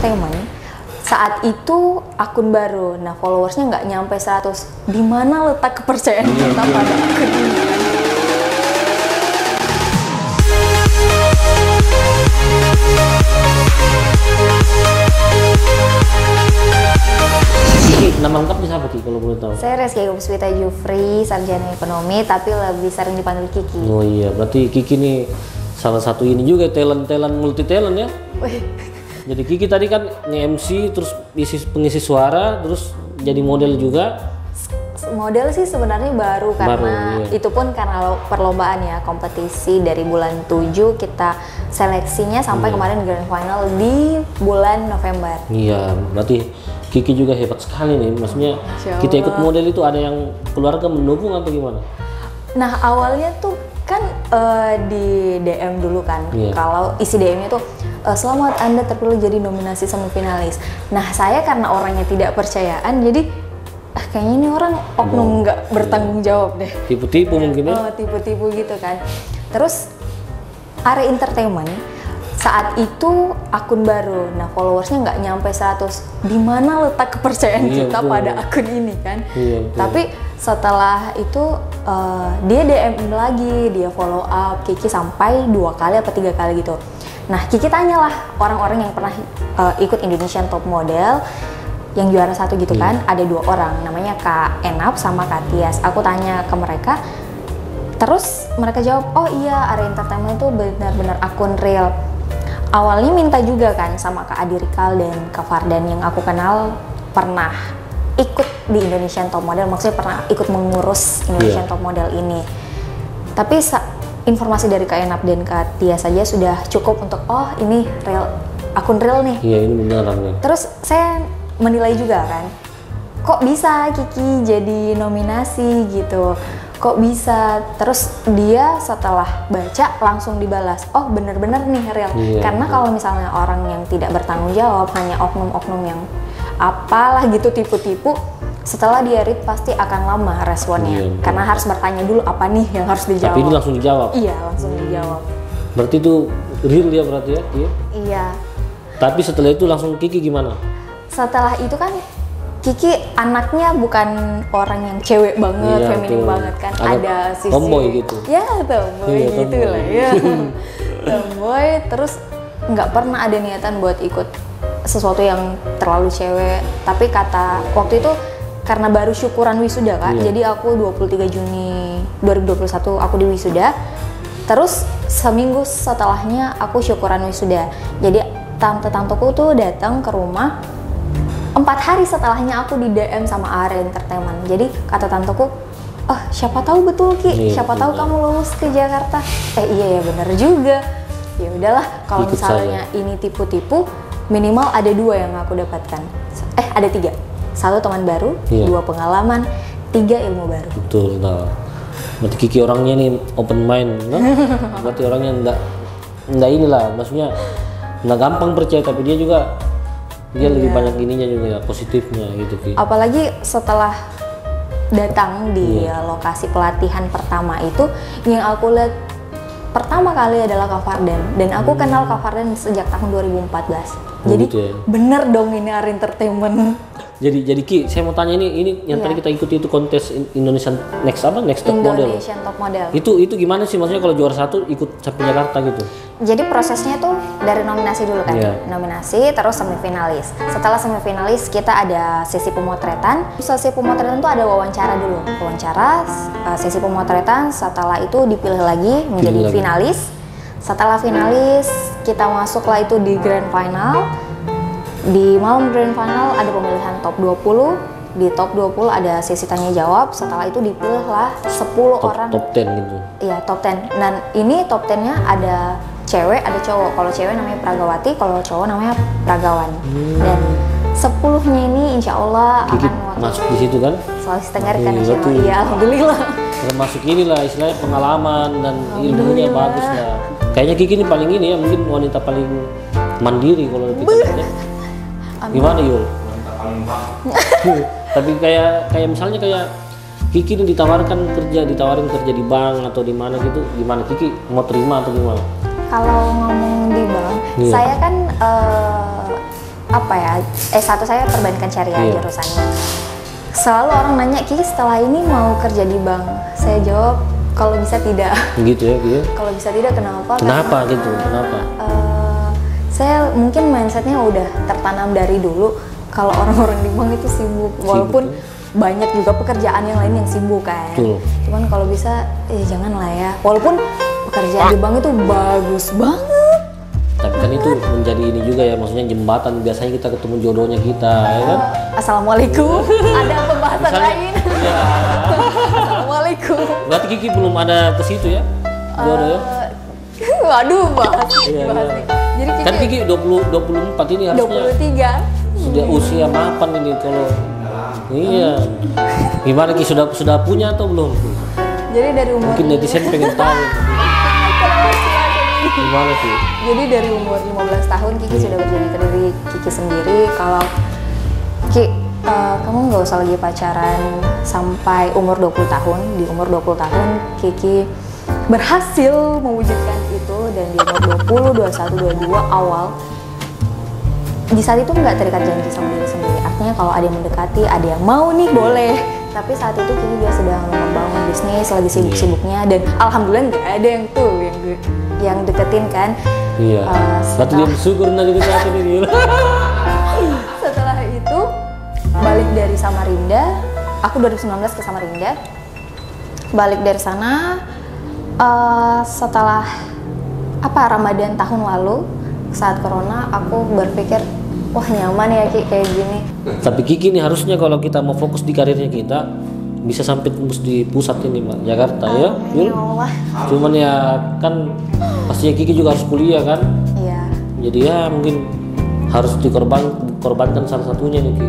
Entertainment saat itu akun baru, nah followersnya nggak nyampe 100. Di mana letak kepercayaan kita pada akun ini? Nama lengkapnya siapa Ki kalau boleh tahu? Saya Reski Puspita Jufri, sarjana ekonomi, tapi lebih sering dipanggil Kiki. Oh iya, berarti Kiki nih salah satu ini juga talent multi talent ya. Jadi Kiki tadi kan nge-MC, terus pengisi suara, terus jadi model juga. Model sih sebenarnya baru karena iya. itu pun karena perlombaan ya, kompetisi dari bulan 7 kita seleksinya sampai kemarin grand final di bulan November. Iya, berarti Kiki juga hebat sekali nih, maksudnya kita ikut model itu ada yang keluarga mendukung atau gimana? Nah awalnya tuh kan di DM dulu kan, kalau isi DM-nya tuh selamat Anda terpilih jadi nominasi semifinalis. Nah saya karena orangnya tidak percayaan, jadi kayaknya ini orang oknum nggak bertanggung jawab deh. Tipu-tipu mungkin ya? Tipu-tipu gitu kan. Terus Are Entertainment saat itu akun baru, nah followersnya nggak nyampe 100. Di mana letak kepercayaan kita pada akun ini kan? Tapi setelah itu dia DM lagi, dia follow up Kiki sampai 2 kali atau 3 kali gitu. Nah Kiki tanyalah orang-orang yang pernah ikut Indonesian Top Model yang juara 1 gitu kan, ada 2 orang, namanya Kak Enap sama Kak Tias. Aku tanya ke mereka, terus mereka jawab, oh iya Are Entertainment itu benar-benar akun real. Awalnya minta juga kan sama Kak Adi Rikal dan Kak Fardan yang aku kenal pernah ikut di Indonesian Top Model, maksudnya pernah ikut mengurus Indonesian Top Model ini. Tapi informasi dari Kak Enap dan Kak Tia saja sudah cukup untuk oh ini real, akun real nih. Iya ini benar nih. Terus saya menilai juga kan, kok bisa Kiki jadi nominasi gitu? Kok bisa? Terus dia setelah baca langsung dibalas, oh bener-bener nih real. Karena kalau misalnya orang yang tidak bertanggung jawab, hanya oknum-oknum yang apalah gitu tipu-tipu, setelah dia read pasti akan lama responnya. Karena harus bertanya dulu apa nih yang harus dijawab. Tapi ini langsung dijawab? Iya langsung dijawab. Berarti itu real ya berarti ya? Iya. Tapi setelah itu langsung Kiki gimana? Setelah itu kan Kiki anaknya bukan orang yang cewek banget, feminim banget kan, ada sisi tomboy gitu. Ya tomboy gitu lah ya. Tomboy, terus nggak pernah ada niatan buat ikut sesuatu yang terlalu cewek. Tapi kata waktu itu karena baru syukuran wisuda kan, jadi aku 23 Juni 2021 aku di wisuda. Terus seminggu setelahnya aku syukuran wisuda. Jadi tante-tanteku tuh datang ke rumah. 4 hari setelahnya aku di DM sama Are Entertainment. Jadi kata tanteku, oh siapa tahu betul Ki, siapa tahu kamu lulus ke Jakarta. Iya ya bener juga. Ya udahlah, kalau misalnya ini tipu-tipu, minimal ada 2 yang aku dapatkan. Ada 3. 1 teman baru, 2 pengalaman, 3 ilmu baru. Betul. Nah, berarti Kiki orangnya nih open mind, no? Berarti orangnya enggak inilah, maksudnya enggak gampang percaya, tapi dia juga lebih banyak ininya juga positifnya gitu Ki. Apalagi setelah datang di lokasi pelatihan pertama itu, yang aku lihat pertama kali adalah Kak Fardan, dan aku kenal Kak Fardan sejak tahun 2014. Jadi gitu ya? Bener dong ini Are Entertainment. Jadi Ki, saya mau tanya ini yang tadi kita ikuti itu kontes Indonesian Next Top Model. Indonesian Top Model. Itu gimana sih, maksudnya kalau juara 1 ikut sampai Jakarta gitu? Jadi prosesnya tuh dari nominasi dulu kan, nominasi terus semifinalis. Setelah semifinalis kita ada sesi pemotretan. Sesi pemotretan tuh ada wawancara dulu, sesi pemotretan. Setelah itu dipilih lagi menjadi finalis. Setelah finalis kita masuklah itu di grand final. Di malam grand final ada pemilihan top 20. Di top 20 ada sesi tanya jawab. Setelah itu dipilihlah 10 orang. Top 10 gitu. Iya, top 10. Dan ini top 10-nya ada cewek, ada cowok. Kalau cewek namanya Pragawati, kalau cowok namanya Pragawan. Dan 10-nya ini insya Allah Kiki akan masuk di situ kan? Sulawesi Tenggara kan. Iya, alhamdulillah. Termasuk inilah istilahnya pengalaman dan ilmunya bagus lah. Kayaknya Kiki ini paling ini ya, mungkin wanita paling mandiri kalau kita lihat ya. Gimana Yul? Tapi kayak misalnya kayak Kiki ini ditawarin kerja di bank atau di mana gitu, gimana Kiki mau terima atau gimana? Kalau ngomong di bank, saya kan apa ya, S1 saya perbankan syariah Iya. jurusannya. Selalu orang nanya, Kiki setelah ini mau kerja di bank? Saya jawab, kalau bisa tidak. Gitu ya, gitu. Kalau bisa tidak, kenapa? Kenapa Karena, gitu? Kenapa? saya mungkin mindsetnya udah tertanam dari dulu kalau orang-orang di bank itu sibuk, walaupun banyak juga pekerjaan yang lain yang sibuk kan. Betul. Cuman kalau bisa, jangan lah ya. Walaupun pekerjaan di bank itu bagus banget. Tapi kan itu menjadi ini juga ya, maksudnya jembatan. Biasanya kita ketemu jodohnya kita, ya kan? Assalamualaikum. Ada pembahasan Misalnya, lain. ya. Assalamualaikum. Berarti Kiki belum ada ke situ ya? Jodoh ya? Waduh, bahas Iya, bahas iya. nih. Jadi Kan Kiki 24 ini harusnya 23. sudah usia mapan ini kalau iya. Gimana Ki, sudah punya atau belum? Jadi dari umur Mungkin netizen pengen tahu. Gimana Ki? Jadi dari umur 15 tahun Kiki sudah berdiri ke diri Kiki sendiri. Kalau Ki, kamu nggak usah lagi pacaran sampai umur 20 tahun. Di umur 20 tahun Kiki berhasil mewujudkan itu, dan di umur 20, 21, 22 awal di saat itu nggak terikat janji sama diri sendiri. Artinya kalau ada yang mendekati, ada yang mau nih, boleh. Tapi saat itu Kiki dia sedang membangun bisnis, lagi sibuk-sibuknya, dan alhamdulillah nggak ada yang tuh yang deketin kan. Iya. Berarti dia bersyukur nanti kita ini. Setelah itu balik dari Samarinda, aku 2019 ke Samarinda. Balik dari sana setelah Ramadan tahun lalu, saat corona, aku berpikir, wah nyaman ya Ki kayak gini. Tapi Kiki nih harusnya kalau kita mau fokus di karirnya kita bisa sampai tembus di pusat ini Mbak, Jakarta ya. Ya Allah. Cuman ya kan pastinya Kiki juga harus kuliah kan. Iya. Jadi ya mungkin harus dikorbankan salah satunya nih Ki.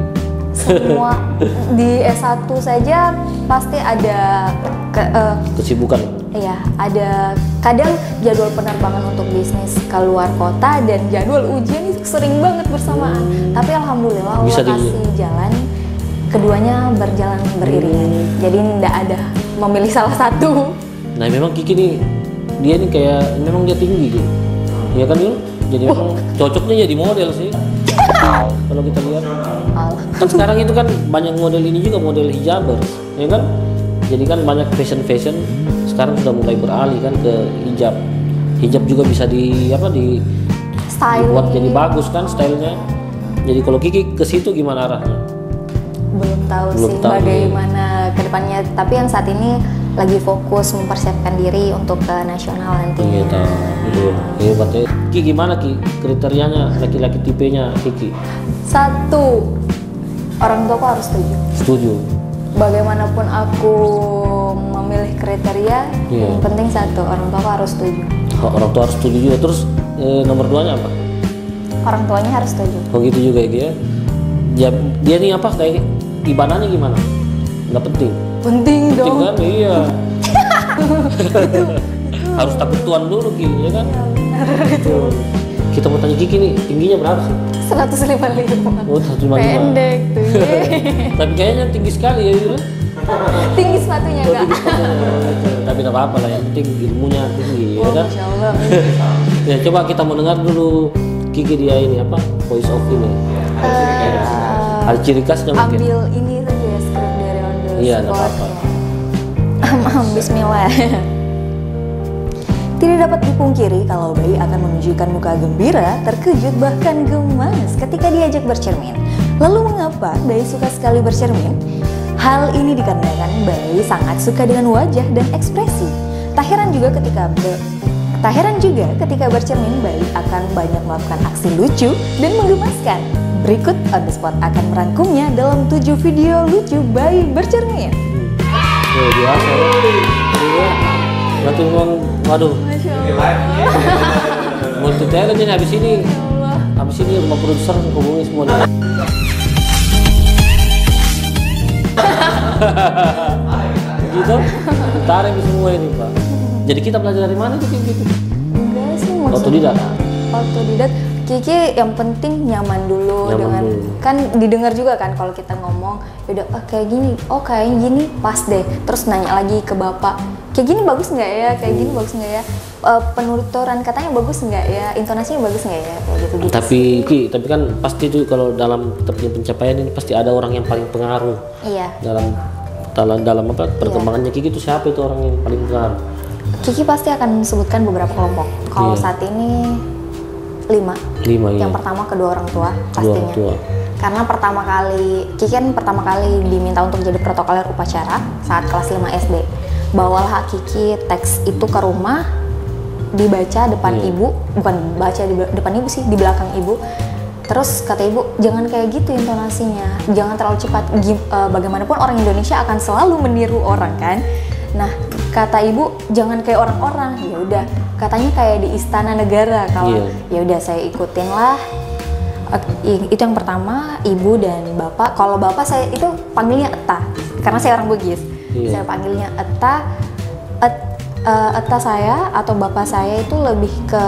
Semua di S1 saja pasti ada Kesibukan. iya, ada kadang jadwal penerbangan untuk bisnis ke luar kota dan jadwal ujian itu sering banget bersamaan. Tapi alhamdulillah Allah Bisa kasih jalan, keduanya berjalan beriringan. Jadi tidak ada memilih salah satu. Nah memang Kiki nih, dia nih kayak memang dia tinggi gitu. Ya kan Yul? Jadi memang cocoknya jadi model sih. Kalau kita lihat. Kan sekarang itu kan banyak model ini juga, model hijabers, ya kan? Jadi kan banyak fashion sekarang sudah mulai beralih kan ke hijab. Hijab juga bisa dibuat jadi bagus kan stylenya. Jadi kalau Kiki ke situ gimana arahnya? Belum tahu Belum sih tahu. bagaimana ke depannya. Tapi yang saat ini lagi fokus mempersiapkan diri untuk ke nasional nantinya. Iya tahu. Betul. Hebat ya. Kiki gimana Ki? Kriterianya laki-laki tipenya Kiki? Satu, orang tuaku harus setuju. Setuju. Bagaimanapun aku memilih kriteria, Iya. yang penting satu, orang tuaku harus setuju. Orang tua harus setuju juga. Terus nomor 2-nya apa? Orang tuanya harus setuju. Oh gitu juga ya. Dia nih apa kayak ibadahnya gimana? Nggak penting. Penting Penting dong. kan? Iya. Harus takut Tuhan dulu Ki, ya kan? Betul. Kita mau tanya Kiki nih, tingginya berapa sih? 155. Oh, 155. Pendek tuh. Tapi kayaknya tinggi sekali ya, Yura. Tinggi sepatunya Oh, enggak? tinggi sepatunya. Tapi tidak apa-apa lah, yang penting ilmunya tinggi, ya kan? Masya Allah. Ya, coba kita mau dengar dulu Kiki dia ini apa? Voice of ini. Ada ciri khasnya mungkin. Ambil ini saja ya, skrip dari on the Iya, nggak spot. apa-apa. Bismillah. Tidak dapat dipungkiri kalau bayi akan menunjukkan muka gembira, terkejut, bahkan gemas ketika diajak bercermin. Lalu mengapa bayi suka sekali bercermin? Hal ini dikarenakan bayi sangat suka dengan wajah dan ekspresi. Tak heran juga ketika bercermin bayi akan banyak melakukan aksi lucu dan menggemaskan. Berikut on the spot akan merangkumnya dalam 7 video lucu bayi bercermin. Oh, biasa ya. Iya. Berarti memang, waduh. Multi talent ini habis ini rumah produser hubungi semuanya. Gitu, tarik semua ini Pak. Jadi kita belajar dari mana tuh gitu? Enggak sih, maksudnya Otodidak? Otodidak. Kiki yang penting nyaman dulu dengan kan didengar juga kan kalau kita ngomong udah kayak gini, kayak gini pas deh, terus nanya lagi ke bapak kayak gini bagus nggak ya, kayak gini bagus nggak ya, penuturan katanya bagus nggak ya, intonasinya bagus nggak ya, kayak gitu. Tapi kan pasti itu kalau dalam pencapaian ini pasti ada orang yang paling pengaruh. Iya. Dalam apa perkembangannya Kiki itu siapa itu orang yang paling pengaruh? Kiki pasti akan sebutkan beberapa kelompok. Kalau saat ini 5. Yang pertama kedua orang tua pastinya. Karena Kiki kan pertama kali diminta untuk jadi protokoler upacara saat kelas 5 SD. Bawalah Kiki teks itu ke rumah, dibaca depan ibu, bukan baca di depan ibu sih, di belakang ibu. Terus kata ibu, jangan kayak gitu intonasinya, jangan terlalu cepat. Bagaimanapun orang Indonesia akan selalu meniru orang kan. Nah, kata ibu jangan kayak orang-orang. Ya udah, katanya kayak di istana negara. Kalau ya udah saya ikutin lah. Itu yang pertama, ibu dan bapak. Kalau bapak saya itu panggilnya Eta, karena saya orang Bugis. Saya panggilnya Eta. Eta saya atau bapak saya itu lebih ke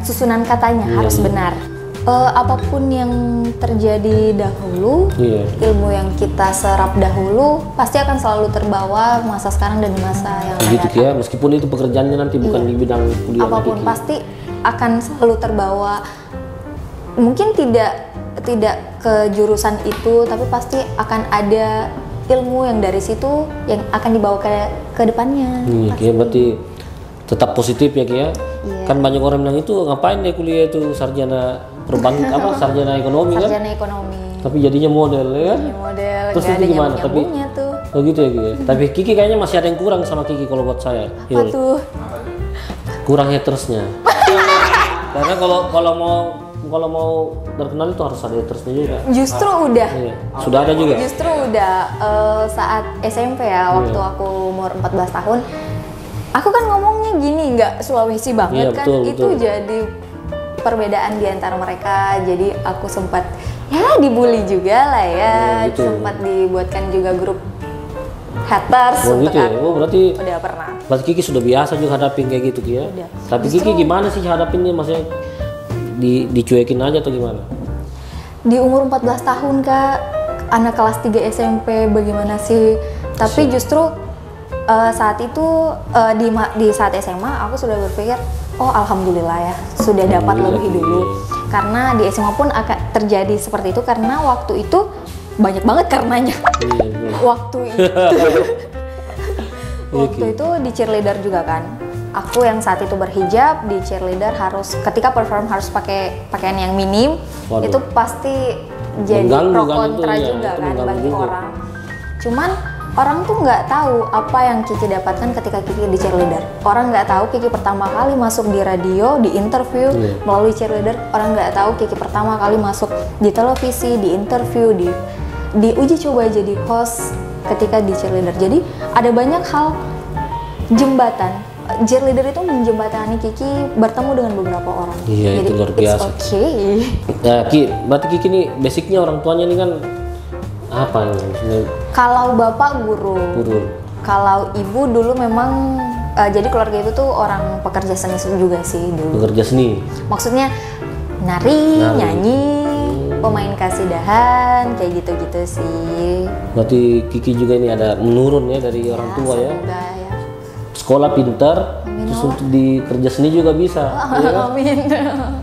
susunan katanya harus benar. Apapun yang terjadi dahulu, ilmu yang kita serap dahulu pasti akan selalu terbawa masa sekarang dan di masa yang akan datang. Ya, meskipun itu pekerjaannya nanti bukan di bidang kuliah. Apapun pasti akan selalu terbawa. Mungkin tidak ke jurusan itu, tapi pasti akan ada ilmu yang dari situ yang akan dibawa ke depannya. Berarti tetap positif ya Kia. Kan banyak orang bilang itu ngapain deh kuliah itu sarjana sarjana ekonomi kan? Sarjana ekonomi. Tapi jadinya model ya kan? Model. Terus itu gimana? Tapi tuh. Oh gitu ya Kia. Tapi Kiki kayaknya masih ada yang kurang sama Kiki kalau buat saya. Apa tuh? Kurang hatersnya. Karena kalau mau terkenal itu harus ada hatersnya juga. Justru udah. Sudah ada juga. Justru udah saat SMP ya, waktu aku umur 14 tahun. Aku kan ngomongnya gini, nggak Sulawesi banget kan, betul. Jadi perbedaan di antara mereka. Jadi aku sempat dibully juga lah ya, sempat dibuatkan juga grup haters. Berarti udah pernah. Berarti Kiki sudah biasa juga hadapin kayak gitu ya. Tapi Kiki gimana sih hadapinnya, maksudnya dicuekin aja atau gimana? Di umur 14 tahun Kak, anak kelas 3 SMP bagaimana sih? Tapi justru saat itu di saat SMA aku sudah berpikir, alhamdulillah ya sudah dapat lebih dulu. Karena di SMA pun akan terjadi seperti itu karena waktu itu banyak banget karenanya. Waktu itu di cheerleader juga kan. Aku yang saat itu berhijab di cheerleader harus ketika perform harus pakai pakaian yang minim. Itu pasti jadi pro kontra juga kan bagi orang. Cuman orang tuh nggak tahu apa yang Kiki dapatkan ketika Kiki di cheerleader. Orang nggak tahu Kiki pertama kali masuk di radio, di interview melalui cheerleader. Orang nggak tahu Kiki pertama kali masuk di televisi, di interview, di uji coba jadi host ketika di cheerleader. Jadi ada banyak hal jembatan. Cheerleader itu menjembatani Kiki bertemu dengan beberapa orang. Jadi, itu luar biasa. Ya, berarti Kiki nih basicnya orang tuanya ini kan apa ini? Kalau bapak guru. Kalau ibu dulu memang jadi keluarga itu tuh orang pekerja seni juga sih dulu. Pekerja seni. Maksudnya nari, nyanyi, pemain kasidahan, kayak gitu-gitu sih. Berarti Kiki juga ini ada menurun ya dari orang tua ya. Ya. Sekolah pintar, terus untuk di kerja seni juga bisa. Amin.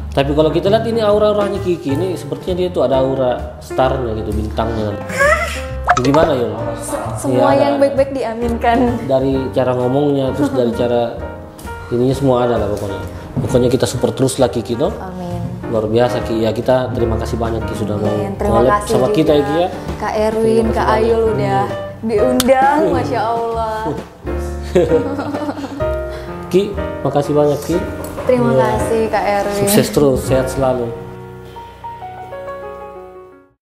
Tapi kalau kita lihat ini aura-auranya Kiki ini sepertinya dia tuh ada aura starnya gitu, bintangnya. Gimana ya? Semua yang baik-baik diaminkan. Dari cara ngomongnya, terus dari cara ininya semua ada lah pokoknya. Pokoknya kita support terus lah Kiki dong. Amin. Luar biasa Ki. Ya kita terima kasih banyak Ki sudah mau collab sama kita ya Ki ya. Kak Erwin, Kak Ayul udah diundang, Masya Allah. Ki, makasih banyak Ki. Terima kasih Kak Erwin. Sukses terus, sehat selalu.